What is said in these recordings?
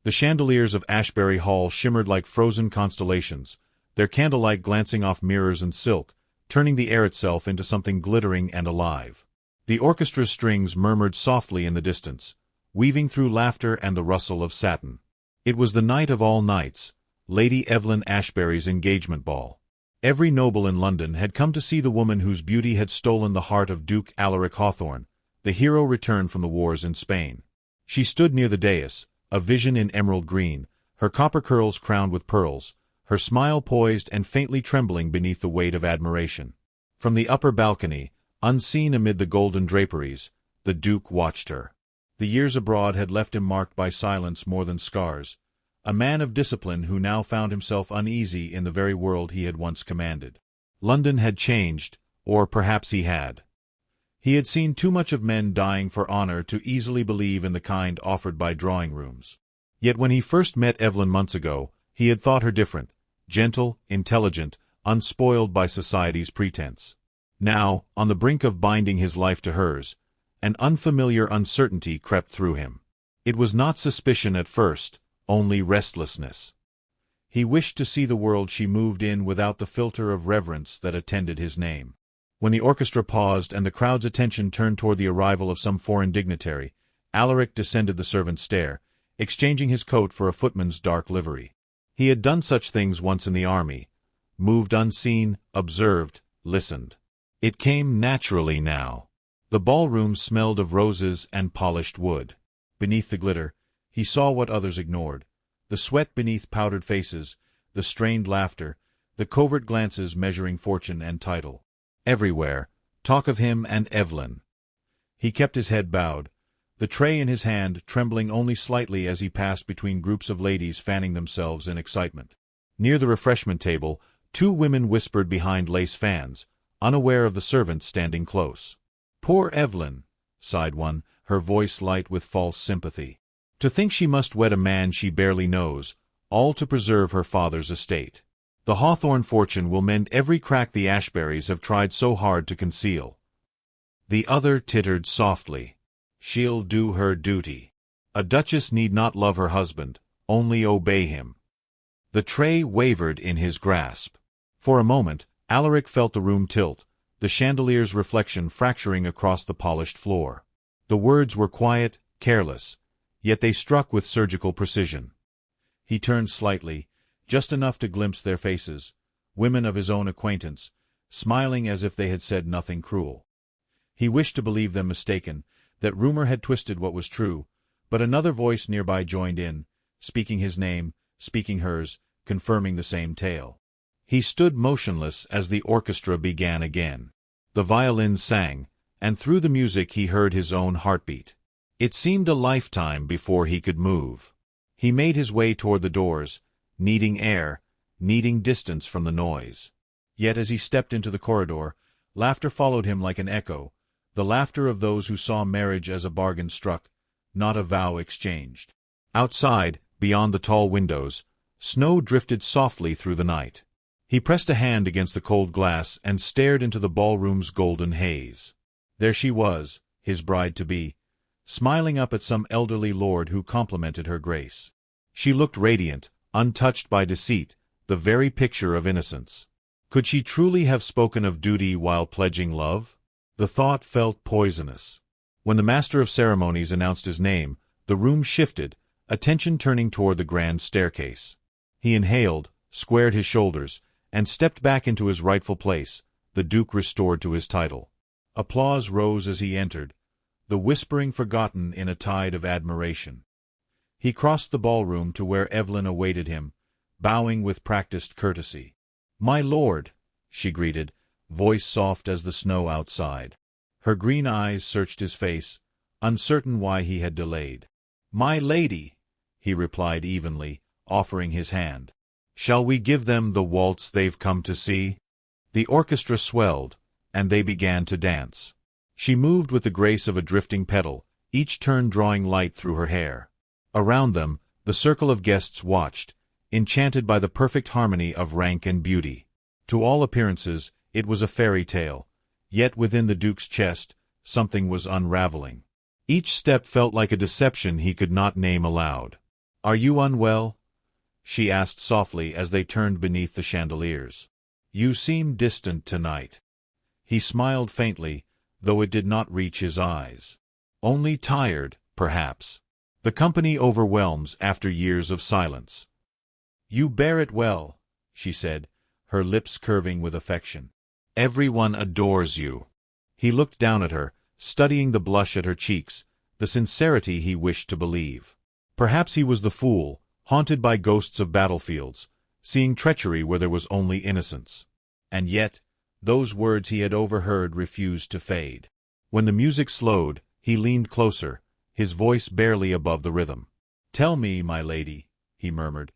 The chandeliers of Ashbury Hall shimmered like frozen constellations, their candlelight glancing off mirrors and silk, turning the air itself into something glittering and alive. The orchestra's strings murmured softly in the distance, weaving through laughter and the rustle of satin. It was the night of all nights, Lady Eveline Ashbury's engagement ball. Every noble in London had come to see the woman whose beauty had stolen the heart of Duke Alaric Hawthorne, the hero returned from the wars in Spain. She stood near the dais, a vision in emerald green, her copper curls crowned with pearls, her smile poised and faintly trembling beneath the weight of admiration. From the upper balcony, unseen amid the golden draperies, the Duke watched her. The years abroad had left him marked by silence more than scars, a man of discipline who now found himself uneasy in the very world he had once commanded. London had changed, or perhaps he had. He had seen too much of men dying for honor to easily believe in the kind offered by drawing-rooms. Yet when he first met Eveline months ago, he had thought her different, gentle, intelligent, unspoiled by society's pretense. Now, on the brink of binding his life to hers, an unfamiliar uncertainty crept through him. It was not suspicion at first, only restlessness. He wished to see the world she moved in without the filter of reverence that attended his name. When the orchestra paused and the crowd's attention turned toward the arrival of some foreign dignitary, Alaric descended the servants' stair, exchanging his coat for a footman's dark livery. He had done such things once in the army, moved unseen, observed, listened. It came naturally now. The ballroom smelled of roses and polished wood. Beneath the glitter, he saw what others ignored: the sweat beneath powdered faces, the strained laughter, the covert glances measuring fortune and title. Everywhere, talk of him and Eveline. He kept his head bowed, the tray in his hand trembling only slightly as he passed between groups of ladies fanning themselves in excitement. Near the refreshment table, two women whispered behind lace fans, unaware of the servants standing close. "Poor Eveline," sighed one, her voice light with false sympathy. "To think she must wed a man she barely knows, all to preserve her father's estate. The Hawthorne fortune will mend every crack the Ashburys have tried so hard to conceal." The other tittered softly. "She'll do her duty. A duchess need not love her husband, only obey him." The tray wavered in his grasp. For a moment, Alaric felt the room tilt, the chandelier's reflection fracturing across the polished floor. The words were quiet, careless, yet they struck with surgical precision. He turned slightly, just enough to glimpse their faces, women of his own acquaintance, smiling as if they had said nothing cruel. He wished to believe them mistaken, that rumor had twisted what was true, but another voice nearby joined in, speaking his name, speaking hers, confirming the same tale. He stood motionless as the orchestra began again. The violins sang, and through the music he heard his own heartbeat. It seemed a lifetime before he could move. He made his way toward the doors, needing air, needing distance from the noise. Yet as he stepped into the corridor, laughter followed him like an echo, the laughter of those who saw marriage as a bargain struck, not a vow exchanged. Outside, beyond the tall windows, snow drifted softly through the night. He pressed a hand against the cold glass and stared into the ballroom's golden haze. There she was, his bride-to-be, smiling up at some elderly lord who complimented her grace. She looked radiant, untouched by deceit, the very picture of innocence. Could she truly have spoken of duty while pledging love? The thought felt poisonous. When the master of ceremonies announced his name, the room shifted, attention turning toward the grand staircase. He inhaled, squared his shoulders, and stepped back into his rightful place, the Duke restored to his title. Applause rose as he entered, the whispering forgotten in a tide of admiration. He crossed the ballroom to where Eveline awaited him, bowing with practiced courtesy. "My lord," she greeted, voice soft as the snow outside. Her green eyes searched his face, uncertain why he had delayed. "My lady," he replied evenly, offering his hand. "Shall we give them the waltz they've come to see?" The orchestra swelled, and they began to dance. She moved with the grace of a drifting petal, each turn drawing light through her hair. Around them, the circle of guests watched, enchanted by the perfect harmony of rank and beauty. To all appearances, it was a fairy tale, yet within the Duke's chest, something was unraveling. Each step felt like a deception he could not name aloud. "Are you unwell?" she asked softly as they turned beneath the chandeliers. "You seem distant tonight." He smiled faintly, though it did not reach his eyes. "Only tired, perhaps. The company overwhelms after years of silence." "You bear it well," she said, her lips curving with affection. "Everyone adores you." He looked down at her, studying the blush at her cheeks, the sincerity he wished to believe. Perhaps he was the fool, haunted by ghosts of battlefields, seeing treachery where there was only innocence. And yet, those words he had overheard refused to fade. When the music slowed, he leaned closer, his voice barely above the rhythm. "Tell me, my lady," he murmured,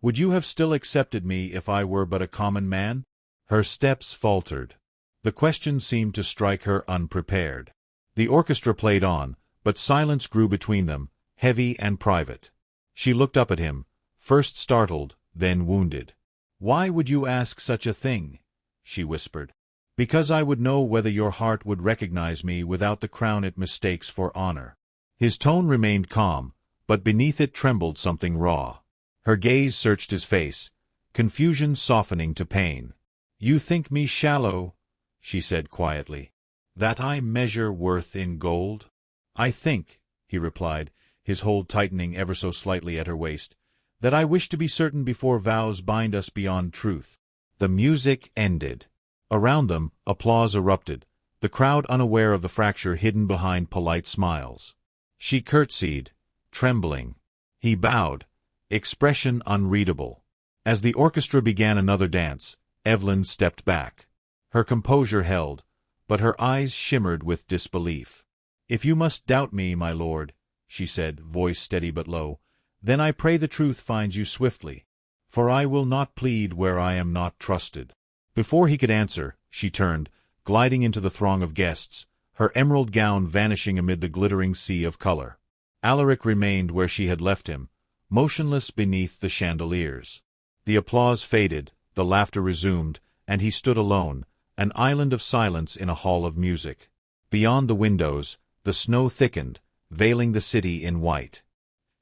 "would you have still accepted me if I were but a common man?" Her steps faltered. The question seemed to strike her unprepared. The orchestra played on, but silence grew between them, heavy and private. She looked up at him, first startled, then wounded. "Why would you ask such a thing?" she whispered. "Because I would know whether your heart would recognize me without the crown it mistakes for honor." His tone remained calm, but beneath it trembled something raw. Her gaze searched his face, confusion softening to pain. "You think me shallow," she said quietly, "that I measure worth in gold?" "I think," he replied, his hold tightening ever so slightly at her waist, "that I wish to be certain before vows bind us beyond truth." The music ended. Around them, applause erupted, the crowd unaware of the fracture hidden behind polite smiles. She curtsied, trembling. He bowed, expression unreadable. As the orchestra began another dance, Eveline stepped back. Her composure held, but her eyes shimmered with disbelief. "If you must doubt me, my lord," she said, voice steady but low, "then I pray the truth finds you swiftly. For I will not plead where I am not trusted." Before he could answer, she turned, gliding into the throng of guests, her emerald gown vanishing amid the glittering sea of color. Alaric remained where she had left him, motionless beneath the chandeliers. The applause faded, the laughter resumed, and he stood alone, an island of silence in a hall of music. Beyond the windows, the snow thickened, veiling the city in white.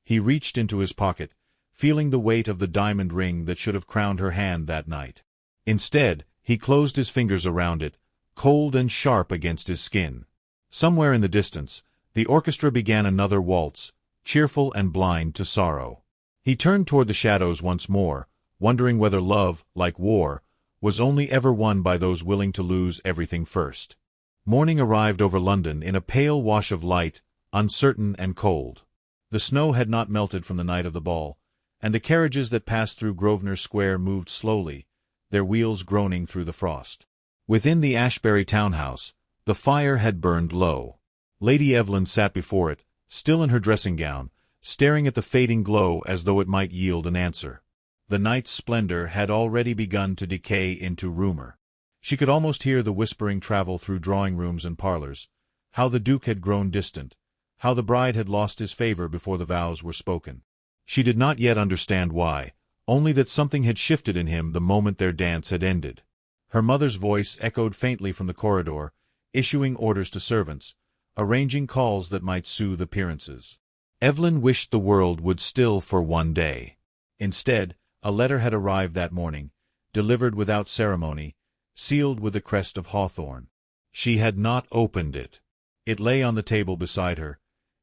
He reached into his pocket, feeling the weight of the diamond ring that should have crowned her hand that night. Instead, he closed his fingers around it, cold and sharp against his skin. Somewhere in the distance, the orchestra began another waltz, cheerful and blind to sorrow. He turned toward the shadows once more, wondering whether love, like war, was only ever won by those willing to lose everything first. Morning arrived over London in a pale wash of light, uncertain and cold. The snow had not melted from the night of the ball, and the carriages that passed through Grosvenor Square moved slowly, their wheels groaning through the frost. Within the Ashbury townhouse, the fire had burned low. Lady Eveline sat before it, still in her dressing gown, staring at the fading glow as though it might yield an answer. The night's splendor had already begun to decay into rumor. She could almost hear the whispering travel through drawing-rooms and parlors, how the Duke had grown distant, how the bride had lost his favor before the vows were spoken. She did not yet understand why, only that something had shifted in him the moment their dance had ended. Her mother's voice echoed faintly from the corridor, issuing orders to servants, arranging calls that might soothe appearances. Eveline wished the world would still for one day. Instead, a letter had arrived that morning, delivered without ceremony, sealed with the crest of Hawthorne. She had not opened it. It lay on the table beside her,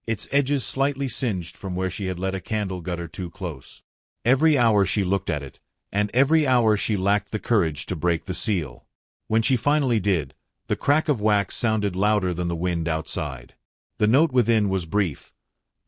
its edges slightly singed from where she had let a candle gutter too close. Every hour she looked at it, and every hour she lacked the courage to break the seal. When she finally did, the crack of wax sounded louder than the wind outside. The note within was brief,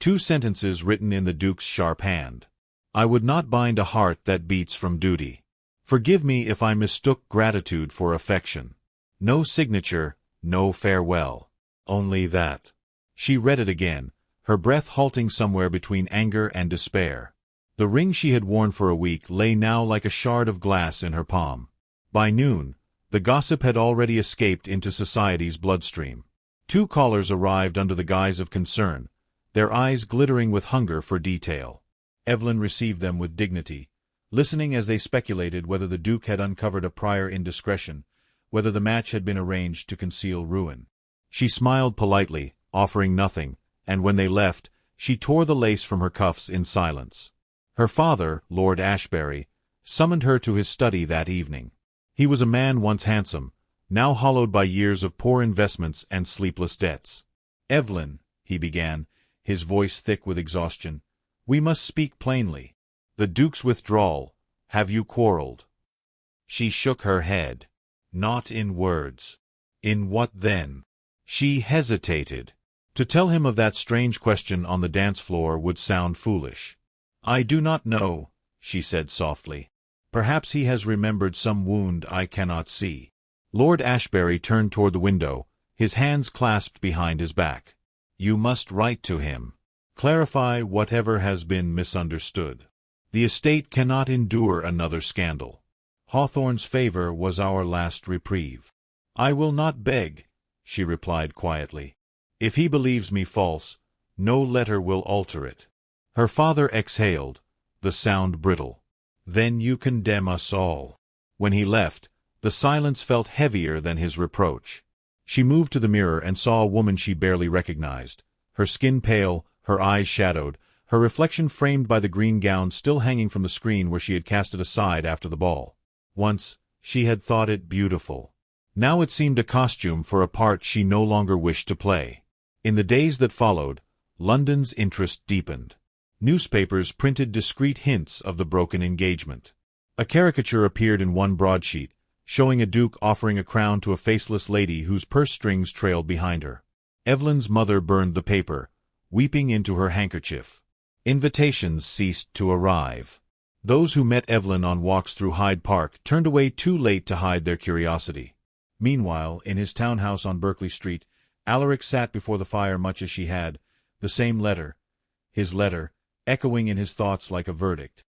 2 sentences written in the Duke's sharp hand. "I would not bind a heart that beats from duty. Forgive me if I mistook gratitude for affection. No signature, no farewell. Only that." She read it again, her breath halting somewhere between anger and despair. The ring she had worn for a week lay now like a shard of glass in her palm. By noon, the gossip had already escaped into society's bloodstream. 2 callers arrived under the guise of concern, their eyes glittering with hunger for detail. Eveline received them with dignity, listening as they speculated whether the Duke had uncovered a prior indiscretion, whether the match had been arranged to conceal ruin. She smiled politely, offering nothing, and when they left, she tore the lace from her cuffs in silence. Her father, Lord Ashbury, summoned her to his study that evening. He was a man once handsome, now hollowed by years of poor investments and sleepless debts. "Eveline," he began, his voice thick with exhaustion, "we must speak plainly. The Duke's withdrawal. Have you quarreled?" She shook her head. "Not in words." "In what then?" She hesitated. To tell him of that strange question on the dance floor would sound foolish. "I do not know," she said softly. "Perhaps he has remembered some wound I cannot see." Lord Ashbury turned toward the window, his hands clasped behind his back. "You must write to him. Clarify whatever has been misunderstood. The estate cannot endure another scandal. Hawthorne's favor was our last reprieve." "I will not beg," she replied quietly. "If he believes me false, no letter will alter it." Her father exhaled, the sound brittle. "Then you condemn us all." When he left, the silence felt heavier than his reproach. She moved to the mirror and saw a woman she barely recognized, her skin pale, her eyes shadowed, her reflection framed by the green gown still hanging from the screen where she had cast it aside after the ball. Once, she had thought it beautiful. Now it seemed a costume for a part she no longer wished to play. In the days that followed, London's interest deepened. Newspapers printed discreet hints of the broken engagement. A caricature appeared in one broadsheet, showing a duke offering a crown to a faceless lady whose purse strings trailed behind her. Eveline's mother burned the paper, weeping into her handkerchief. Invitations ceased to arrive. Those who met Eveline on walks through Hyde Park turned away too late to hide their curiosity. Meanwhile, in his townhouse on Berkeley Street, Alaric sat before the fire much as she had, the same letter, his letter, echoing in his thoughts like a verdict.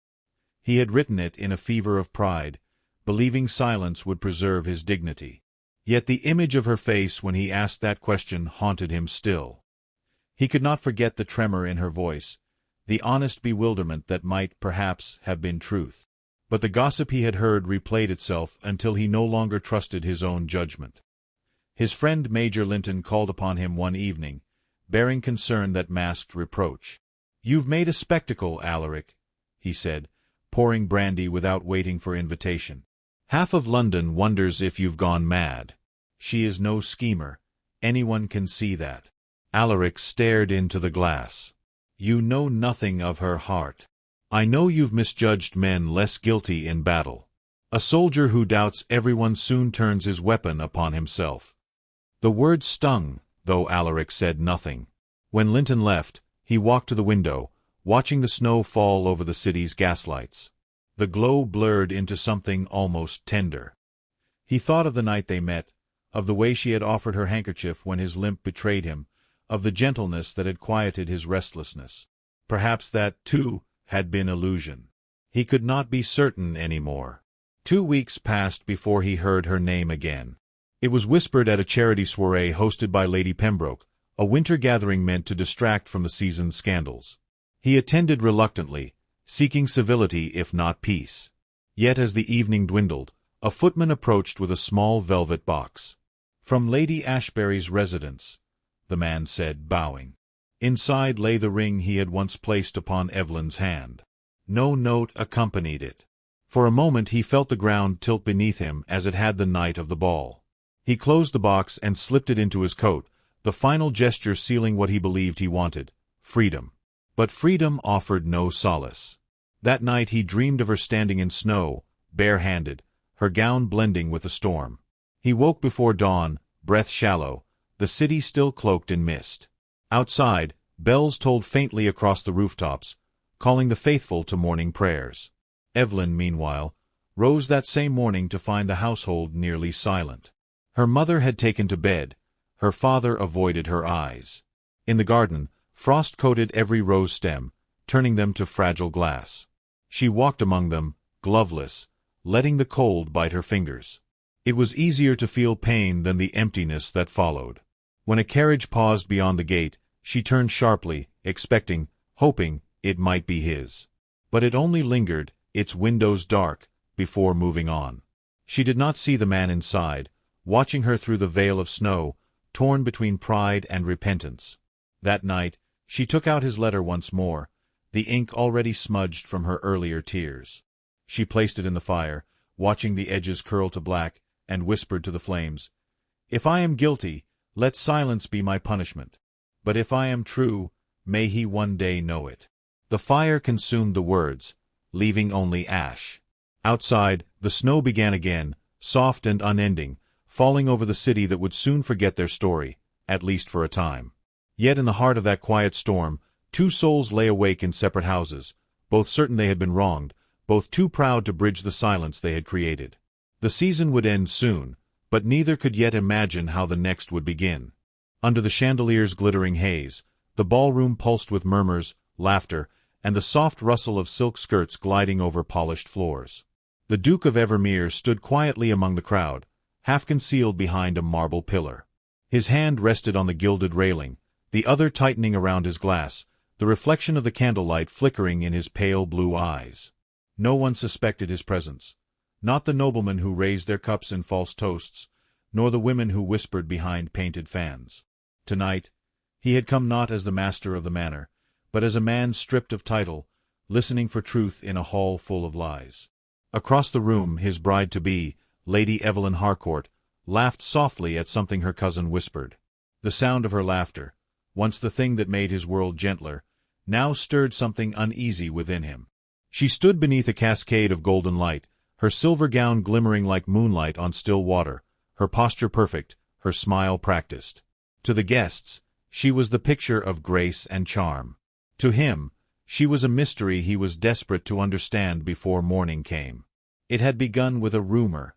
He had written it in a fever of pride, believing silence would preserve his dignity. Yet the image of her face when he asked that question haunted him still. He could not forget the tremor in her voice, the honest bewilderment that might, perhaps, have been truth. But the gossip he had heard replayed itself until he no longer trusted his own judgment. His friend Major Linton called upon him one evening, bearing concern that masked reproach. "You've made a spectacle, Alaric," he said, pouring brandy without waiting for invitation. "Half of London wonders if you've gone mad. She is no schemer. Anyone can see that." Alaric stared into the glass. "You know nothing of her heart. I know you've misjudged men less guilty in battle. A soldier who doubts everyone soon turns his weapon upon himself." The words stung, though Alaric said nothing. When Linton left, he walked to the window, watching the snow fall over the city's gaslights. The glow blurred into something almost tender. He thought of the night they met, of the way she had offered her handkerchief when his limp betrayed him, of the gentleness that had quieted his restlessness. Perhaps that, too, had been illusion. He could not be certain any more. 2 weeks passed before he heard her name again. It was whispered at a charity soirée hosted by Lady Pembroke, a winter gathering meant to distract from the season's scandals. He attended reluctantly, seeking civility if not peace. Yet as the evening dwindled, a footman approached with a small velvet box. "From Lady Ashbury's residence," the man said, bowing. Inside lay the ring he had once placed upon Eveline's hand. No note accompanied it. For a moment he felt the ground tilt beneath him as it had the night of the ball. He closed the box and slipped it into his coat, the final gesture sealing what he believed he wanted, freedom. But freedom offered no solace. That night he dreamed of her standing in snow, bare-handed, her gown blending with the storm. He woke before dawn, breath shallow, the city still cloaked in mist. Outside, bells tolled faintly across the rooftops, calling the faithful to morning prayers. Eveline, meanwhile, rose that same morning to find the household nearly silent. Her mother had taken to bed, her father avoided her eyes. In the garden, frost coated every rose stem, turning them to fragile glass. She walked among them, gloveless, letting the cold bite her fingers. It was easier to feel pain than the emptiness that followed. When a carriage paused beyond the gate, she turned sharply, expecting, hoping, it might be his. But it only lingered, its windows dark, before moving on. She did not see the man inside, watching her through the veil of snow, torn between pride and repentance. That night, she took out his letter once more, the ink already smudged from her earlier tears. She placed it in the fire, watching the edges curl to black, and whispered to the flames, "If I am guilty, let silence be my punishment. But if I am true, may he one day know it." The fire consumed the words, leaving only ash. Outside, the snow began again, soft and unending, falling over the city that would soon forget their story, at least for a time. Yet in the heart of that quiet storm, two souls lay awake in separate houses, both certain they had been wronged, both too proud to bridge the silence they had created. The season would end soon, but neither could yet imagine how the next would begin. Under the chandelier's glittering haze, the ballroom pulsed with murmurs, laughter, and the soft rustle of silk skirts gliding over polished floors. The Duke of Overhears stood quietly among the crowd, half concealed behind a marble pillar. His hand rested on the gilded railing, the other tightening around his glass, the reflection of the candlelight flickering in his pale blue eyes. No one suspected his presence, not the noblemen who raised their cups in false toasts, nor the women who whispered behind painted fans. Tonight, he had come not as the master of the manor, but as a man stripped of title, listening for truth in a hall full of lies. Across the room, his bride-to-be, Lady Eveline Harcourt, laughed softly at something her cousin whispered. The sound of her laughter, once the thing that made his world gentler, now stirred something uneasy within him. She stood beneath a cascade of golden light, her silver gown glimmering like moonlight on still water, her posture perfect, her smile practiced. To the guests, she was the picture of grace and charm. To him, she was a mystery he was desperate to understand before morning came. It had begun with a rumor.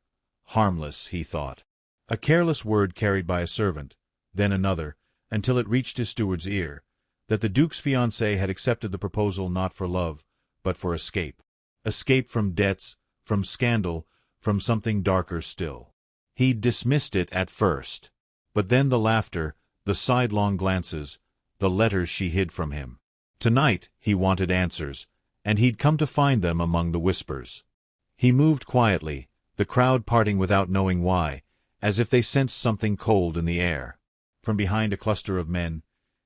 Harmless, he thought. A careless word carried by a servant, then another, until it reached his steward's ear, that the Duke's fiancée had accepted the proposal not for love, but for escape. Escape from debts, from scandal, from something darker still. He'd dismissed it at first. But then the laughter, the sidelong glances, the letters she hid from him. Tonight he wanted answers, and he'd come to find them among the whispers. He moved quietly, the crowd parting without knowing why, as if they sensed something cold in the air. From behind a cluster of men,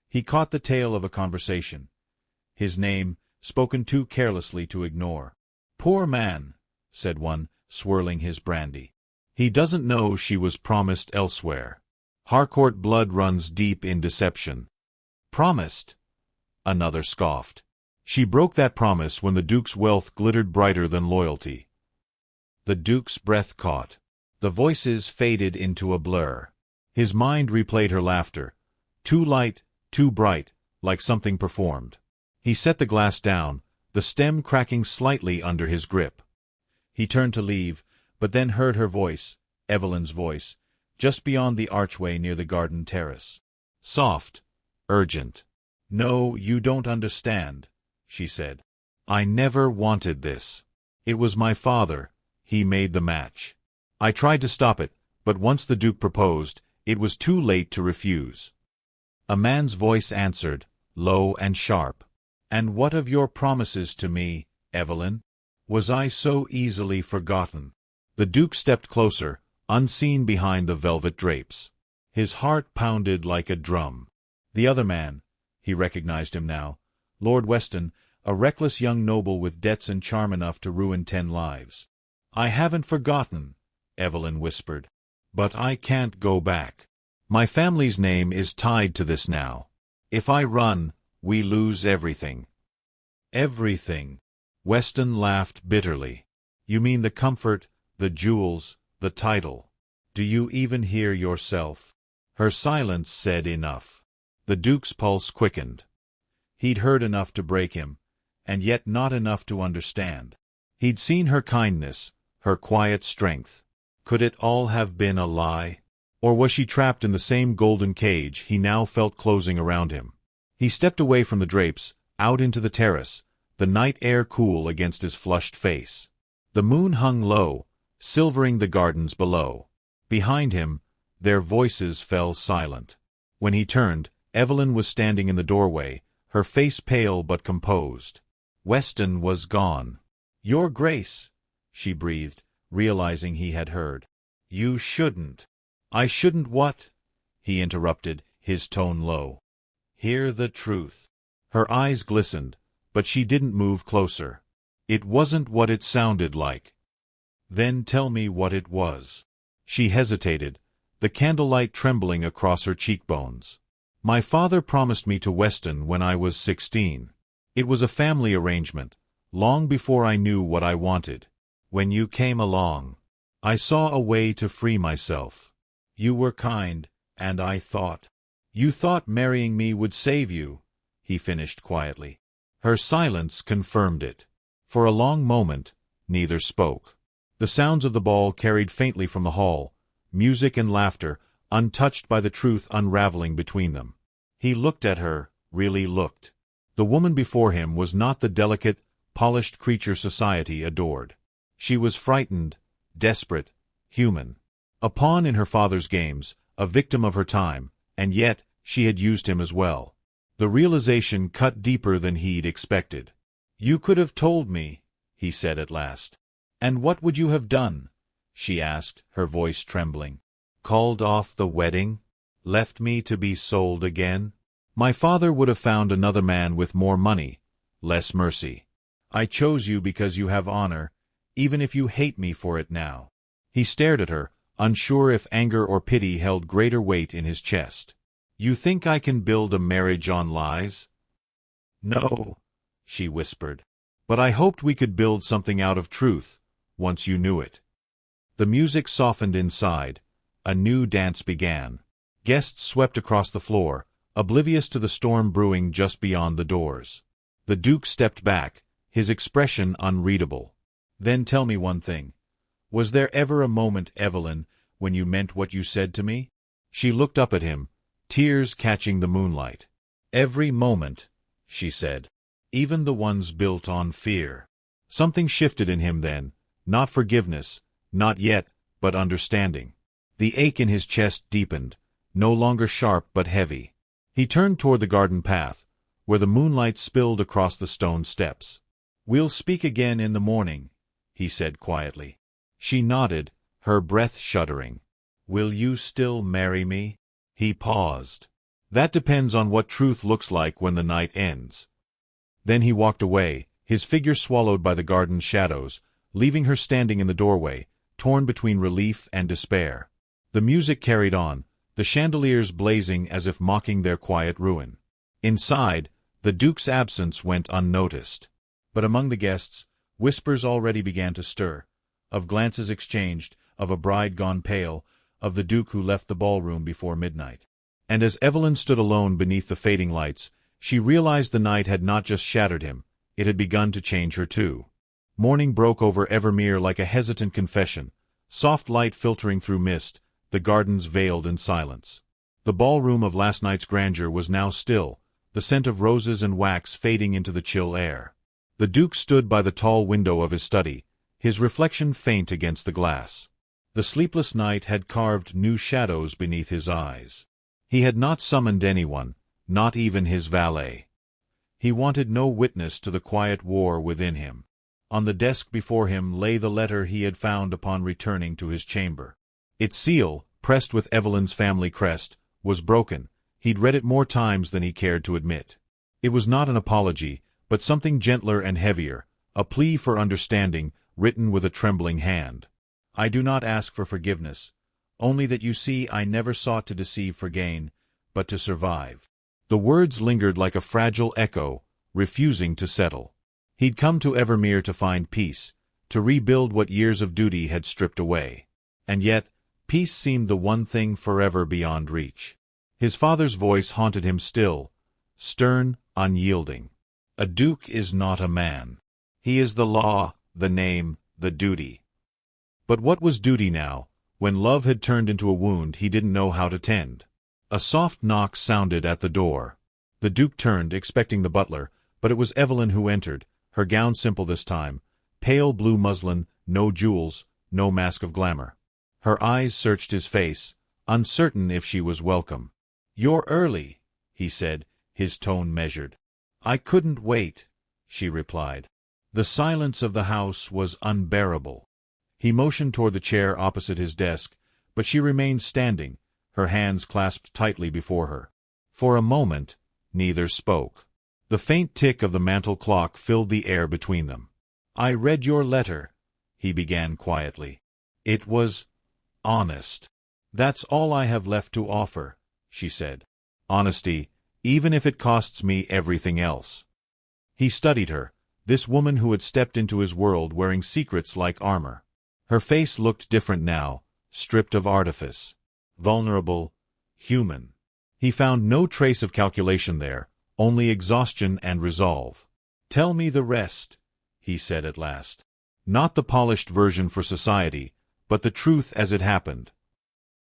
he caught the tail of a conversation. His name, spoken too carelessly to ignore. "Poor man," said one, swirling his brandy. "He doesn't know she was promised elsewhere. Harcourt blood runs deep in deception." "Promised?" Another scoffed. "She broke that promise when the Duke's wealth glittered brighter than loyalty." The Duke's breath caught. The voices faded into a blur. His mind replayed her laughter, too light, too bright, like something performed. He set the glass down, the stem cracking slightly under his grip. He turned to leave, but then heard her voice, Eveline's voice, just beyond the archway near the garden terrace. Soft, urgent. "No, you don't understand," she said. "I never wanted this. It was my father. He made the match. I tried to stop it, but once the Duke proposed, it was too late to refuse." A man's voice answered, low and sharp. "And what of your promises to me, Eveline? Was I so easily forgotten?" The Duke stepped closer, unseen behind the velvet drapes. His heart pounded like a drum. The other man, he recognized him now, Lord Weston, a reckless young noble with debts and charm enough to ruin 10 lives. "I haven't forgotten," Eveline whispered. "But I can't go back. My family's name is tied to this now. If I run, we lose everything." "Everything?" Weston laughed bitterly. "You mean the comfort, the jewels, the title. Do you even hear yourself?" Her silence said enough. The Duke's pulse quickened. He'd heard enough to break him, and yet not enough to understand. He'd seen her kindness, her quiet strength. Could it all have been a lie? Or was she trapped in the same golden cage he now felt closing around him? He stepped away from the drapes, out into the terrace, the night air cool against his flushed face. The moon hung low, silvering the gardens below. Behind him, their voices fell silent. When he turned, Eveline was standing in the doorway, her face pale but composed. Weston was gone. "Your Grace," she breathed, realizing he had heard. "You shouldn't." "I shouldn't what?" he interrupted, his tone low. "Hear the truth." Her eyes glistened, but she didn't move closer. It wasn't what it sounded like. Then tell me what it was. She hesitated, the candlelight trembling across her cheekbones. My father promised me to Weston when I was 16. It was a family arrangement, long before I knew what I wanted. When you came along, I saw a way to free myself. You were kind, and I thought. You thought marrying me would save you, he finished quietly. Her silence confirmed it. For a long moment, neither spoke. The sounds of the ball carried faintly from the hall, music and laughter, untouched by the truth unraveling between them. He looked at her, really looked. The woman before him was not the delicate, polished creature society adored. She was frightened, desperate, human. A pawn in her father's games, a victim of her time, and yet she had used him as well. The realization cut deeper than he'd expected. You could have told me, he said at last. And what would you have done? She asked, her voice trembling. Called off the wedding? Left me to be sold again? My father would have found another man with more money, less mercy. I chose you because you have honor, even if you hate me for it now. He stared at her, unsure if anger or pity held greater weight in his chest. You think I can build a marriage on lies? No, she whispered. But I hoped we could build something out of truth, once you knew it. The music softened inside. A new dance began. Guests swept across the floor, oblivious to the storm brewing just beyond the doors. The Duke stepped back, his expression unreadable. Then tell me one thing. Was there ever a moment, Eveline, when you meant what you said to me? She looked up at him, tears catching the moonlight. Every moment, she said. Even the ones built on fear. Something shifted in him then, not forgiveness, not yet, but understanding. The ache in his chest deepened, no longer sharp but heavy. He turned toward the garden path, where the moonlight spilled across the stone steps. We'll speak again in the morning, he said quietly. She nodded, her breath shuddering. Will you still marry me? He paused. That depends on what truth looks like when the night ends. Then he walked away, his figure swallowed by the garden's shadows, leaving her standing in the doorway, torn between relief and despair. The music carried on, the chandeliers blazing as if mocking their quiet ruin. Inside, the Duke's absence went unnoticed. But among the guests, whispers already began to stir, of glances exchanged, of a bride gone pale, of the Duke who left the ballroom before midnight. And as Eveline stood alone beneath the fading lights, she realized the night had not just shattered him, it had begun to change her too. Morning broke over Evermere like a hesitant confession, soft light filtering through mist, the gardens veiled in silence. The ballroom of last night's grandeur was now still, the scent of roses and wax fading into the chill air. The Duke stood by the tall window of his study, his reflection faint against the glass. The sleepless night had carved new shadows beneath his eyes. He had not summoned anyone, not even his valet. He wanted no witness to the quiet war within him. On the desk before him lay the letter he had found upon returning to his chamber. Its seal, pressed with Eveline's family crest, was broken. He'd read it more times than he cared to admit. It was not an apology, but something gentler and heavier, a plea for understanding, written with a trembling hand. I do not ask for forgiveness, only that you see I never sought to deceive for gain, but to survive. The words lingered like a fragile echo, refusing to settle. He'd come to Evermere to find peace, to rebuild what years of duty had stripped away. And yet, peace seemed the one thing forever beyond reach. His father's voice haunted him still, stern, unyielding. A duke is not a man. He is the law, the name, the duty. But what was duty now, when love had turned into a wound he didn't know how to tend? A soft knock sounded at the door. The Duke turned, expecting the butler, but it was Eveline who entered, her gown simple this time, pale blue muslin, no jewels, no mask of glamour. Her eyes searched his face, uncertain if she was welcome. "You're early," he said, his tone measured. "I couldn't wait," she replied. The silence of the house was unbearable. He motioned toward the chair opposite his desk, but she remained standing, her hands clasped tightly before her. For a moment, neither spoke. The faint tick of the mantel clock filled the air between them. "I read your letter," he began quietly. "It was honest." "That's all I have left to offer," she said. "Honesty, even if it costs me everything else." He studied her, this woman who had stepped into his world wearing secrets like armor. Her face looked different now, stripped of artifice. Vulnerable, human. He found no trace of calculation there, only exhaustion and resolve. "Tell me the rest," he said at last. "Not the polished version for society, but the truth as it happened."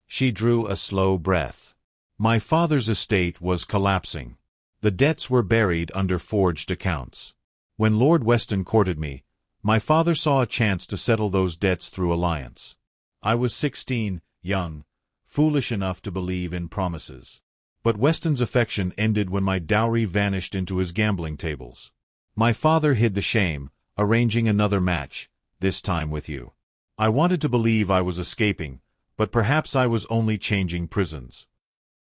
She drew a slow breath. "My father's estate was collapsing. The debts were buried under forged accounts. When Lord Weston courted me, my father saw a chance to settle those debts through alliance. I was 16, young, foolish enough to believe in promises. But Weston's affection ended when my dowry vanished into his gambling tables. My father hid the shame, arranging another match, this time with you. I wanted to believe I was escaping, but perhaps I was only changing prisons."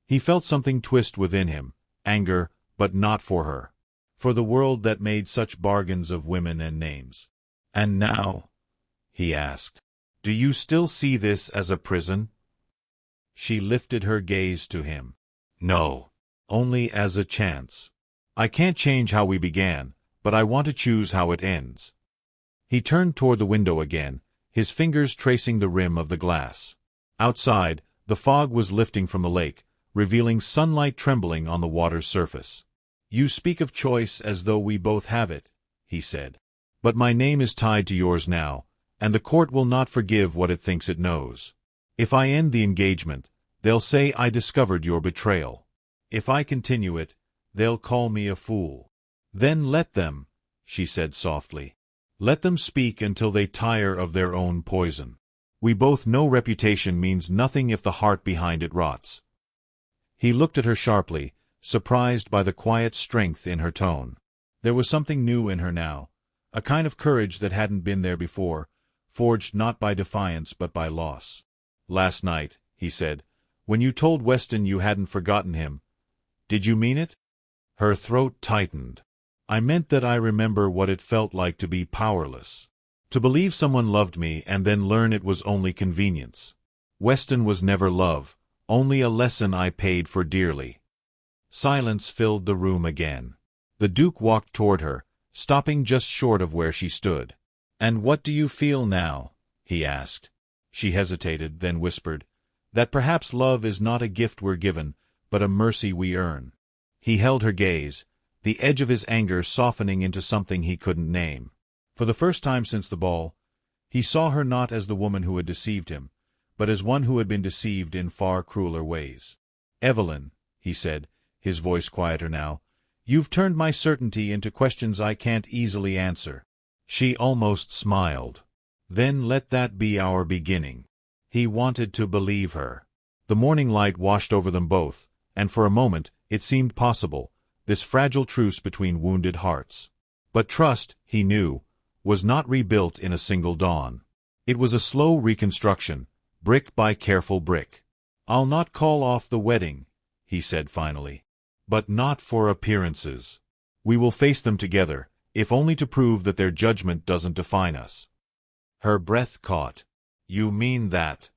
He felt something twist within him, anger, but not for her. For the world that made such bargains of women and names. "And now," he asked, "do you still see this as a prison?" She lifted her gaze to him. "No, only as a chance. I can't change how we began, but I want to choose how it ends." He turned toward the window again, his fingers tracing the rim of the glass. Outside, the fog was lifting from the lake, revealing sunlight trembling on the water's surface. "You speak of choice as though we both have it," he said. "But my name is tied to yours now, and the court will not forgive what it thinks it knows. If I end the engagement, they'll say I discovered your betrayal. If I continue it, they'll call me a fool." "Then let them," she said softly. "Let them speak until they tire of their own poison. We both know reputation means nothing if the heart behind it rots." He looked at her sharply, surprised by the quiet strength in her tone. There was something new in her now, a kind of courage that hadn't been there before, forged not by defiance but by loss. "Last night," he said, "when you told Weston you hadn't forgotten him, did you mean it?" Her throat tightened. "I meant that I remember what it felt like to be powerless. To believe someone loved me and then learn it was only convenience. Weston was never love, only a lesson I paid for dearly." Silence filled the room again. The Duke walked toward her, stopping just short of where she stood. "And what do you feel now?" he asked. She hesitated, then whispered, "That perhaps love is not a gift we're given, but a mercy we earn." He held her gaze, the edge of his anger softening into something he couldn't name. For the first time since the ball, he saw her not as the woman who had deceived him, but as one who had been deceived in far crueler ways. "Eveline," he said, his voice quieter now, "you've turned my certainty into questions I can't easily answer." She almost smiled. "Then let that be our beginning." He wanted to believe her. The morning light washed over them both, and for a moment it seemed possible, this fragile truce between wounded hearts. But trust, he knew, was not rebuilt in a single dawn. It was a slow reconstruction, brick by careful brick. "I'll not call off the wedding," he said finally. "But not for appearances. We will face them together, if only to prove that their judgment doesn't define us." Her breath caught. "You mean that?"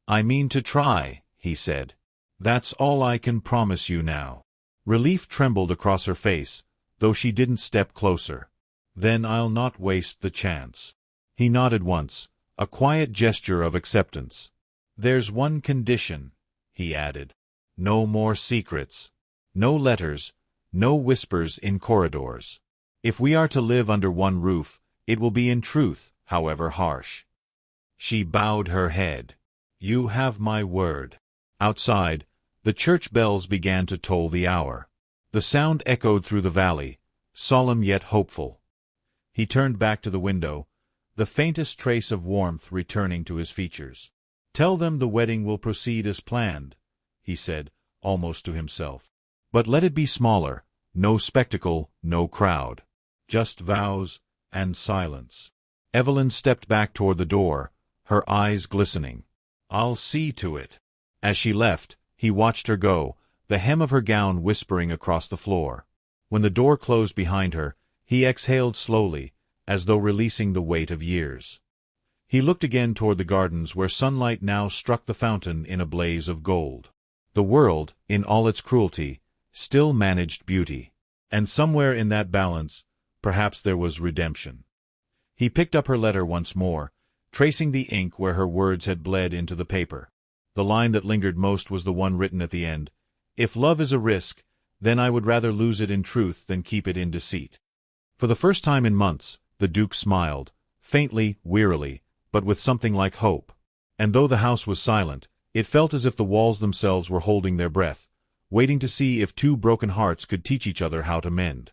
"I mean to try," he said. "That's all I can promise you now." Relief trembled across her face, though she didn't step closer. "Then I'll not waste the chance." He nodded once, a quiet gesture of acceptance. "There's one condition," he added. "No more secrets. No letters, no whispers in corridors. If we are to live under one roof, it will be in truth, however harsh." She bowed her head. "You have my word." Outside, the church bells began to toll the hour. The sound echoed through the valley, solemn yet hopeful. He turned back to the window, the faintest trace of warmth returning to his features. "Tell them the wedding will proceed as planned," he said, almost to himself. "But let it be smaller, no spectacle, no crowd. Just vows and silence." Eveline stepped back toward the door, her eyes glistening. "I'll see to it." As she left, he watched her go, the hem of her gown whispering across the floor. When the door closed behind her, he exhaled slowly, as though releasing the weight of years. He looked again toward the gardens where sunlight now struck the fountain in a blaze of gold. The world, in all its cruelty, still managed beauty. And somewhere in that balance, perhaps there was redemption. He picked up her letter once more, tracing the ink where her words had bled into the paper. The line that lingered most was the one written at the end. "If love is a risk, then I would rather lose it in truth than keep it in deceit." For the first time in months, the Duke smiled, faintly, wearily, but with something like hope. And though the house was silent, it felt as if the walls themselves were holding their breath, waiting to see if two broken hearts could teach each other how to mend.